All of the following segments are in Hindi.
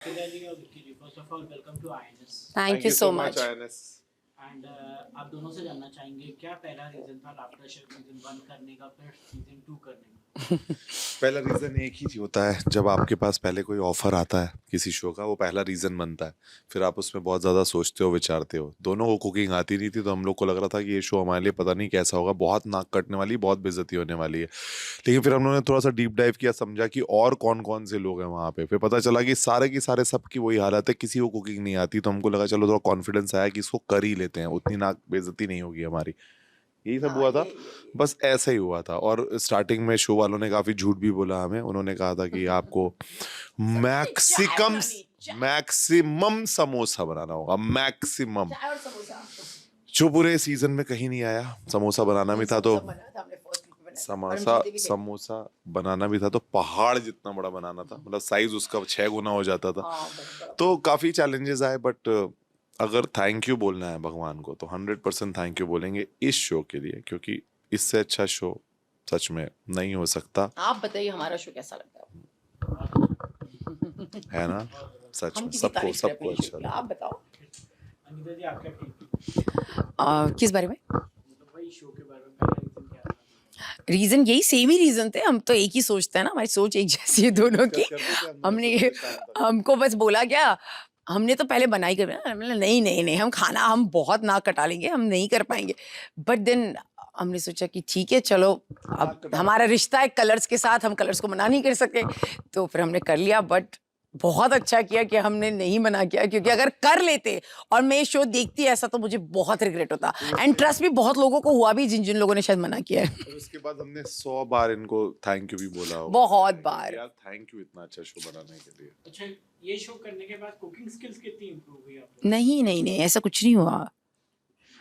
Kidali or Vicky ji, first of all, welcome to INS. Thank you so much. INS. And आप दोनों से जानना चाहेंगे क्या पहला रीजन था लाफ्टर शेफ सीजन 1 करने का फिर सीजन 2 करने का। पहला रीजन एक ही होता है, जब आपके पास पहले कोई ऑफर आता है किसी शो का, वो पहला रीजन बनता है। फिर आप उसमें बहुत ज़्यादा सोचते हो, विचारते हो। दोनों को कुकिंग आती नहीं थी, तो हम लोग को लग रहा था कि ये शो हमारे लिए पता नहीं कैसा होगा, बहुत नाक कटने वाली, बहुत बेइज्जती होने वाली है। लेकिन फिर हम लोगों ने थोड़ा सा डीप डाइव किया, समझा कि और कौन कौन से लोग हैं वहाँ पे। फिर पता चला कि सारे की सारे सबकी वही हालत है, किसी को कुकिंग नहीं आती। तो हमको लगा चलो थोड़ा कॉन्फिडेंस आया कि इसको कर ही लेते हैं, उतनी नाक बेइज्जती नहीं होगी हमारी। यही सब हुआ था, बस ऐसा ही हुआ था। और स्टार्टिंग में शो वालों ने काफी झूठ भी बोला हमें। उन्होंने कहा था कि आपको मैक्सिमम समोसा बनाना होगा, मैक्सिमम, जो पूरे सीजन में कहीं नहीं आया। समोसा बनाना भी था तो समोसा बनाना भी था तो पहाड़ जितना बड़ा बनाना था, मतलब साइज उसका 6 गुना हो जाता था। तो काफी चैलेंजेस आए, बट अगर थैंक यू बोलना है भगवान को तो 100% थैंक यू बोलेंगे इस शो के लिए, क्योंकि इससे अच्छा शो सच में नहीं हो सकता। आप बताइए हमारा शो कैसा लगता है ना? सच में सबको अच्छा लगा। आप बताओ। अंकिता जी आपका ठीक किस बारे में? मतलब वही शो के बारे में पहला रीजन क्या था? रीजन यही सेम ही रीजन थे। हम तो एक ही सोचते हैं ना, हमारी सोच एक जैसी है दोनों की। हमने हमको बस बोला क्या, हमने तो पहले बनाई कर नहीं नहीं नहीं, हम खाना हम बहुत नाक कटा लेंगे, हम नहीं कर पाएंगे। बट देन हमने सोचा कि ठीक है चलो, अब हमारा रिश्ता है कलर्स के साथ, हम कलर्स को मना नहीं कर सके, तो फिर हमने कर लिया। बट बहुत अच्छा किया कि हमने नहीं मना किया, क्योंकि अगर कर लेते और मैं शो देखती ऐसा तो मुझे बहुत रिग्रेट होता। एंड ट्रस्ट भी बहुत लोगों को हुआ भी, जिन जिन लोगों ने शायद मना किया है। और उसके बाद हमने 100 बार इनको थैंक यू भी बोला होगा। बहुत बार यार थैंक यू इतना अच्छा शो बनाने के लिए। अच्छा, ये शो करने के बाद कुकिंग स्किल्स कितनी इंप्रूव हुई आपकी? नहीं नहीं नहीं, ऐसा कुछ नहीं हुआ।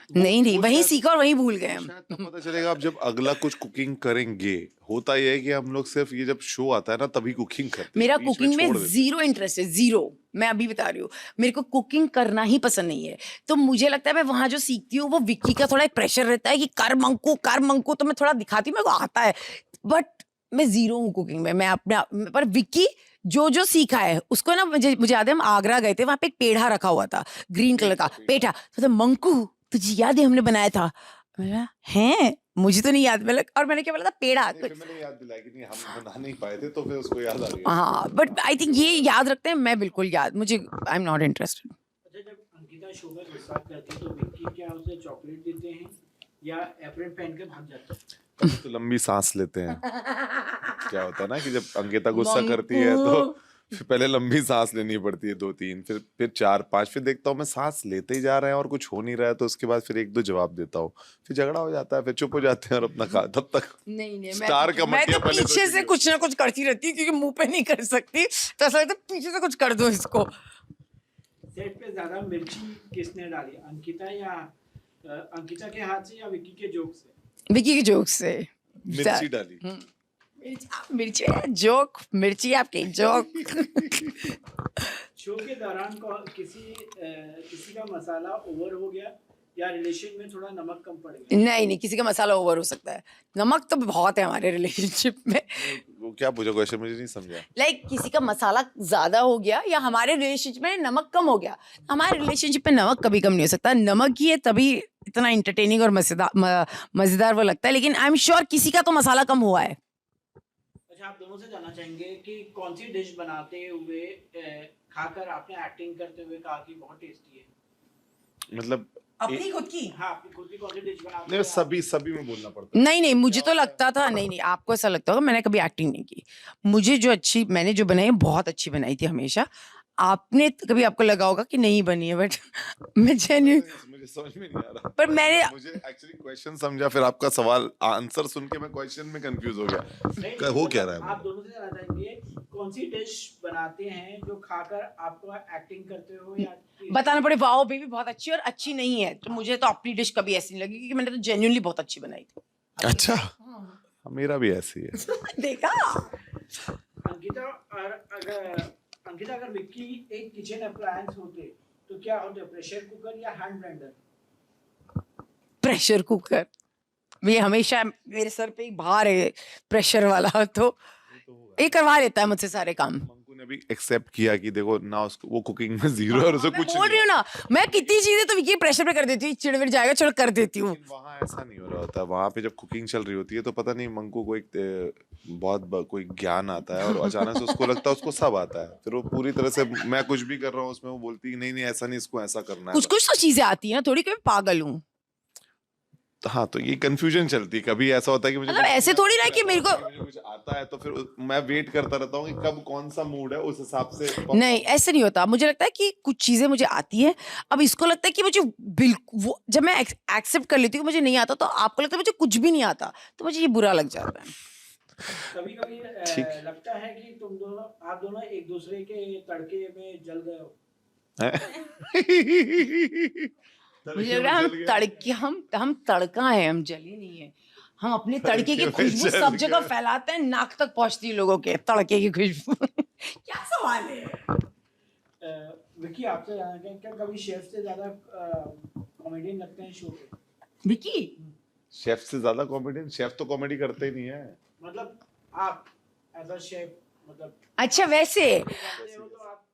नहीं नहीं, वहीं सीखा और वहीं भूल गए हम। शायद तब पता चलेगा आप जब अगला कुछ कुकिंग करेंगे। होता ये है कि हम लोग सिर्फ ये जब शो आता है ना तभी कुकिंग करते हैं। मेरा बीच कुकिंग में छोड़ देते हैं। जीरो इंटरेस्ट है, जीरो। मैं अभी बता रही हूँ, मेरे को कुकिंग करना ही पसंद नहीं है। तो मुझे लगता है मैं वहां जो सीखती हूँ, वो विक्की का थोड़ा एक प्रेशर रहता है कि कर मंकू, तो मैं थोड़ा दिखाती हूँ, मेरे को आता है। बट मैं जीरो हूँ कुकिंग में। मैं अपने पर विक्की जो जो सीखा है उसको ना, मुझे याद है हम आगरा गए थे, वहां पे एक पेढ़ा रखा हुआ था, ग्रीन कलर का पेठा। तो मंकू तुझे याद है हमने बनाया था? हैं, मुझे तो नहीं याद। और मैंने क्या बोला था? पेड़ा। फिर मैंने याद दिलाया कि नहीं हम बना नहीं पाए थे, तो फिर उसको याद आ गया। हाँ, बट आई थिंक ये याद रखते हैं। मैं बिल्कुल याद, मुझे आई एम नॉट इंटरेस्टेड। अच्छा, जब अंकिता शो में गुस्सा करती है तो विक्की क्या उसे चॉकलेट देते हैं या एप्रन पहन के भाग जाते हैं? कभी तो लंबी सांस लेते हैं। क्या होता है ना कि जब अंकिता गुस्सा करती है तो फिर पहले लंबी सांस लेनी पड़ती है 2-3, फिर 4-5, फिर देखता हूँ मैं सांस लेते ही जा रहे हैं और कुछ हो नहीं रहा है, तो उसके बाद फिर 1-2 जवाब देता हूँ, फिर झगड़ा हो जाता है, फिर चुप हो जाते हैं और अपना खा। तब तक नहीं स्टार का मैं तो पीछे से कुछ ना कुछ करती रहती हूँ, क्योंकि मुंह पे नहीं कर सकती, तो ऐसा लगता है पीछे से कुछ कर दो इसको। सेट पे ज्यादा मिर्ची किसने डाली, अंकिता के हाथ से या विक्की के जोक से? विक्की के जोक से। मिर्ची डाली। मिर्ची जोक, मिर्ची आपकी जोक। शो के दौरान किसी का मसाला ओवर हो गया या रिलेशन में थोड़ा नमक कम पड़ गया? नहीं, किसी का मसाला ओवर हो सकता है, नमक तो बहुत है हमारे रिलेशनशिप में। वो क्या पूछा क्वेश्चन, मुझे नहीं समझा। लाइक किसी का मसाला ज्यादा हो गया या हमारे रिलेशनशिप में नमक कम हो गया। हमारे रिलेशनशिप में नमक कभी कम नहीं हो सकता, नमक ही है तभी इतना इंटरटेनिंग और मजेदार वो लगता है। लेकिन आई एम श्योर किसी का तो मसाला कम हुआ है। अच्छा, आप दोनों से जानना चाहेंगे कि कौन सी डिश बनाते हुए खाकर आपने एक्टिंग करते हुए कहा कि बहुत टेस्टी है? मतलब अपनी खुद की? हाँ, अपनी खुद की कौन सी डिश बनाते नहीं, हो? सभी में बोलना पड़ता है। नहीं, मुझे तो लगता था, नहीं, आपको ऐसा लगता होगा, मैंने कभी एक्टिंग नहीं की। मुझे मैंने जो बनाई बहुत अच्छी बनाई थी हमेशा। आपने कभी आपको लगा होगा कि नहीं बनी है, बट मैं जेन्युइन, मुझे समझ में नहीं आ रहा। पर मैंने मुझे एक्चुअली क्वेश्चन समझा, फिर आपका सवाल आंसर सुन के मैं क्वेश्चन में कंफ्यूज हो गया। हो क्या रहा है? आप दोनों से जानना चाहेंगे कौन सी डिश बनाते हैं जो खाकर आपको एक्टिंग करते हो या बताना पड़े वाओ बेबी बहुत अच्छी और अच्छी नहीं है, तो मुझे तो अपनी डिश कभी ऐसी नहीं लगी, क्योंकि मैंने तो जेन्युइनली बहुत अच्छी बनाई थी। अच्छा, मेरा भी ऐसी है। देखा? अंकिता अगर विक्की एक किचन अप्लायंस होते तो क्या होते? प्रेशर कुकर या हैंड ब्लेंडर? Pressure cooker. ये हमेशा मेरे सर पे एक भार है प्रेशर वाला, तो ये करवा लेता है मुझसे सारे काम। मंकू ने भी एक्सेप्ट किया कि देखो ना उसको वो कुकिंग में जीरो है और उसे मैं कुछ बोल रही हूँ ना, मैं कितनी चीजें तो विकी प्रेशर पे कर देती हूँ, चिड़विड़ जाएगा चलो कर देती हूँ। लेकिन वहाँ ऐसा नहीं हो रहा होता। वहाँ पे जब कुकिंग चल रही होती है तो पता नहीं मंकू को एक कोई ज्ञान आता है और अचानक से उसको लगता है उसको सब आता है, फिर वो पूरी तरह से मैं कुछ भी कर रहा हूँ उसमें वो बोलती है नहीं नहीं ऐसा नहीं, इसको ऐसा करना है। कुछ कुछ तो चीजें आती है ना, थोड़ी कि मैं पागल हूँ। हाँ तो ये कंफ्यूजन चलती है, कभी ऐसा होता है कि मुझे मतलब ऐसे थोड़ी ना कि मेरे को मुझे कुछ आता है तो फिर मैं वेट करता रहता हूँ कि कब कौन सा मूड है उस हिसाब से। नहीं ऐसे नहीं होता। मुझे लगता है कि कुछ चीजें मुझे आती है, अब इसको लगता है कि मुझे बिल्कुल वो जब मैं एक्सेप्ट कर लेती हूँ मुझे नहीं आता, तो आपको लगता है मुझे कुछ भी नहीं आता, तो मुझे ये बुरा लग जाता है। कभी कभी लगता है कि आप दोनों एक दूसरे के तड़के में जल गए हो। मुझे लग रहा है हम तड़का है, हम जली नहीं है। हम अपने तड़के की खुशबू सब जगह फैलाते हैं, नाक तक पहुंचती है लोगों के तड़के की खुशबू। क्या सवाल है? विकी आपसे जानना चाहेंगे, क्या कभी शेफ से ज्यादा कॉमेडियन लगते हैं शो पे? विकी शेफ से ज्यादा कॉमेडियन? शेफ तो कॉमेडी करते ही नहीं है। मतलब आप एज अ शेफ, मतलब अच्छा वैसे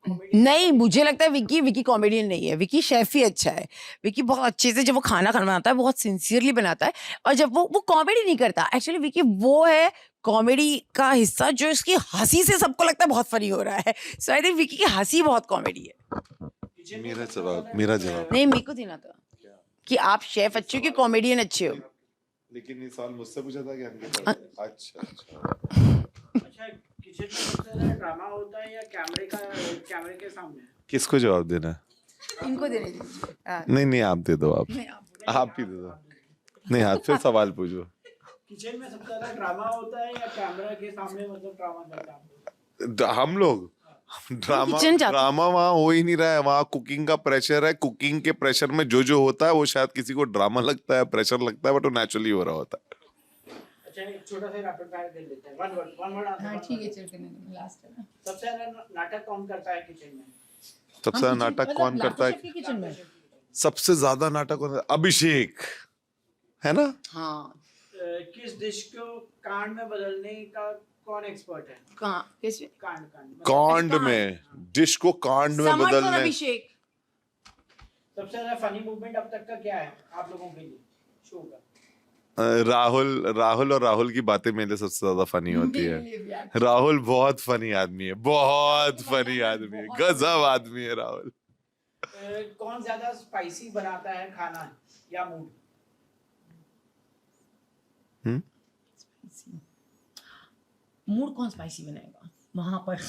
नहीं, मुझे लगता है विकी कॉमेडियन नहीं है, विकी शेफ ही अच्छा है। विकी बहुत अच्छे से जब वो खाना बनाता है बहुत सिंसियरली बनाता है, और जब वो कॉमेडी नहीं करता, एक्चुअली विकी वो है कॉमेडी का हिस्सा जो इसकी हंसी से सबको लगता है बहुत फनी हो रहा है। सो आई थिंक विकी की हंसी बहुत कॉमेडी है। मेरा जवाब नहीं मेरे को देना था कि आप शेफ अच्छे हो कि कॉमेडियन अच्छे हो। लेकिन ये सवाल मुझसे पूछा था कि अच्छा अच्छा किचन में सबसे ज्यादा ड्रामा होता है या कैमरे के सामने? किसको जवाब देना है? इनको देने दीजिए। नहीं आप दे दो, आप ही दे दो। नहीं हाँ फिर सवाल पूछो। किचन में सबसे ज्यादा ड्रामा होता है या कैमरा के सामने, मतलब ड्रामा करता है हम लोग ड्रामा वहाँ हो ही नहीं रहा है, वहाँ कुकिंग का प्रेशर है। कुकिंग के प्रेशर में जो होता है वो शायद किसी को ड्रामा लगता है, प्रेशर लगता है, बट वो नेचुरली हो रहा होता है। अच्छा एक छोटा सा रैपिड फायर कर लेते हैं, वन वर्ड आंसर। हाँ ठीक है, चल करने लास्ट है ना। सबसे ज्यादा नाटक कौन करता है किचन में? सबसे ज्यादा नाटक कौन करता है किचन में? सबसे ज्यादा नाटक कौन? अभिषेक है ना। हाँ किस डिश को कांड में बदलने का कौन एक्सपर्ट है? कहाँ किस कांड में, डिश को कांड में बदलने। अभिषेक। सबसे ज्यादा फनी मूवमेंट अब तक का क्या है आप लोगों के लिए शो का? राहुल और राहुल की बातें मेरे सबसे ज्यादा फनी होती है। राहुल बहुत फनी आदमी है, बहुत फनी आदमी है, गजब आदमी है राहुल। कौन ज्यादा स्पाइसी बनाता है खाना या मूड? मूड कौन स्पाइसी बनाएगा वहां पर?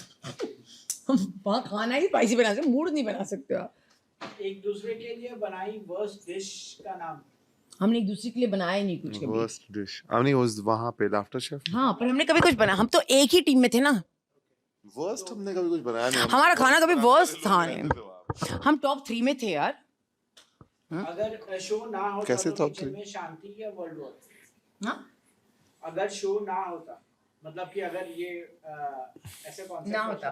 वहां खाना ही स्पाइसी बना सकते, मूड नहीं बना सकते आप। एक दूसरे के लिए बनाई वर्स्ट डिश का नाम? हमने एक दूसरे के लिए बनाया ही नहीं कुछ कभी। वर्स्ट डिश हमने उस वहां पे लाफ्टर शेफ। हाँ पर हमने कभी कुछ बनाया, हम तो एक ही टीम में थे ना। वर्स्ट हमने कभी कुछ बनाया नहीं। हमारा खाना कभी वर्स्ट था नहीं, हम टॉप 3 में थे यार। अगर शो ना होता कैसे तो top किचन 3? में शांति या वर्ल्ड वॉर? हाँ अगर शो ना होता, मतलब कि अगर ये ऐसे कॉन्सेप्ट ना होता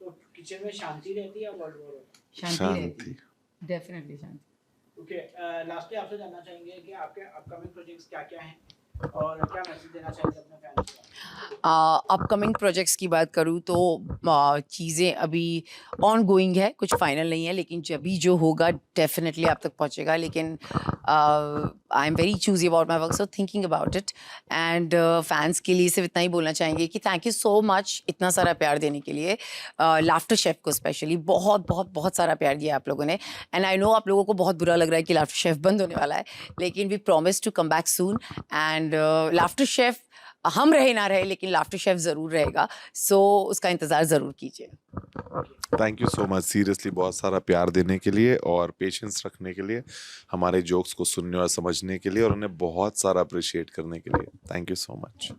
तो किचन में शांति रहती या वर्ल्ड वॉर होता? शांति रहती, डेफिनेटली शांति। ओके लास्टली आपसे जानना चाहेंगे कि आपके अपकमिंग प्रोजेक्ट्स क्या-क्या हैं और क्या मैसेज देना चाहेंगे अपने फैंस को? अपकमिंग प्रोजेक्ट्स की बात करूँ तो चीज़ें अभी ऑन गोइंग है, कुछ फाइनल नहीं है, लेकिन जब भी जो होगा डेफिनेटली आप तक पहुँचेगा। लेकिन I am very choosy about my work, so thinking about it. And fans के लिए सिर्फ इतना ही बोलना चाहेंगे कि थैंक यू सो मच इतना सारा प्यार देने के लिए। लाफ्टर शेफ को स्पेशली बहुत बहुत बहुत सारा प्यार दिया आप लोगों ने। एंड आई नो आप लोगों को बहुत बुरा लग रहा है कि लाफ्टर शेफ बंद होने वाला है, लेकिन we promise to come back soon. And laughter chef हम रहे ना रहे, लेकिन लाफ्टर शेफ ज़रूर रहेगा, सो उसका इंतज़ार ज़रूर कीजिए। Thank you so much seriously, बहुत सारा प्यार देने के लिए और पेशेंस रखने के लिए, हमारे जोक्स को सुनने और समझने के लिए, और उन्हें बहुत सारा अप्रिशिएट करने के लिए। Thank you so much.